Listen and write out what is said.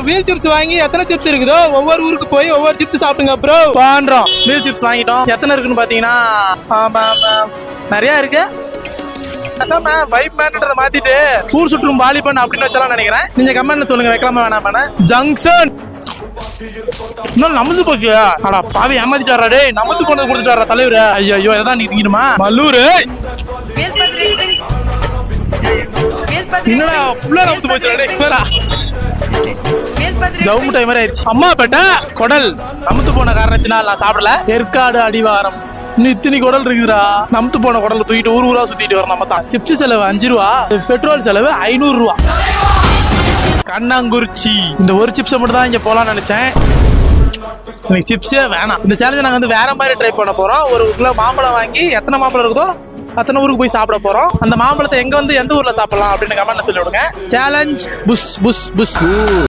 Meal chips வாங்கி எத்தனை chips இருக்குதோ ஒவ்வொரு ஊருக்கு போய் ஒவ்வொரு சிப்ஸ் சாப்பிடுங்க ப்ரோ. பண்றோம். மீல் சிப்ஸ் வாங்கிட்டோம். எத்தனை இருக்குன்னு பாத்தீங்கன்னா நிறைய இருக்கு. வைப் மேன்றத மாத்திட்டு ஊர் சுற்றும் வாலிபன் அப்படின்னு வச்சலாம் நினைக்கிறேன். நீங்க கமெண்ட்ல சொல்லுங்க வைக்கலாமா வேணாமான்னு. ஜங்ஷன் இன்னும் நமந்து போச்சு. அடா பாவி ஏமாத்திட்டாரா டேய். நமந்து கொண்டு கொடுத்துட்டாரா தலைவர். ஐயோ இதான் நீ திங்கணுமா மல்லூரு. என்னடா ஃபுல்லா நமந்து போச்சுடா டேய். ஜவு முட்டை மாதிரி ஆயிடுச்சு. அம்மா பேட்ட குடல் நமத்து போன காரணத்தினால் நான் சாப்பிடல. ஏற்காடு அடிவாரம் இன்னும் இத்தனை குடல் இருக்குதுடா. நமத்து போன குடலை தூக்கிட்டு ஊர் ஊரா சுத்திட்டு வரோம். நம்ம தான் சிப்ஸ் செலவு 5 ரூபா, பெட்ரோல் செலவு 500 ரூபா. கண்ணாங்குறிச்சி இந்த ஒரு சிப்ஸை மட்டும் தான் இங்க போலாம்னு நினைச்சேன். எனக்கு சிப்ஸே வேணாம். இந்த சேலஞ்சை நாங்கள் வந்து வேற மாதிரி ட்ரை பண்ண போறோம். ஒரு கிலோ மாம்பழம் வாங்கி எத்தனை மாம்பழம் இருக்குதோ அத்தனை ஊருக்கு போய் சாப்பிட போறோம். அந்த மாம்பழத்தை எங்க வந்து எந்த ஊர்ல சாப்பிடலாம் அப்படின்னு கமெண்ட்ல சொல்லி விடுங்க. Challenge push push push.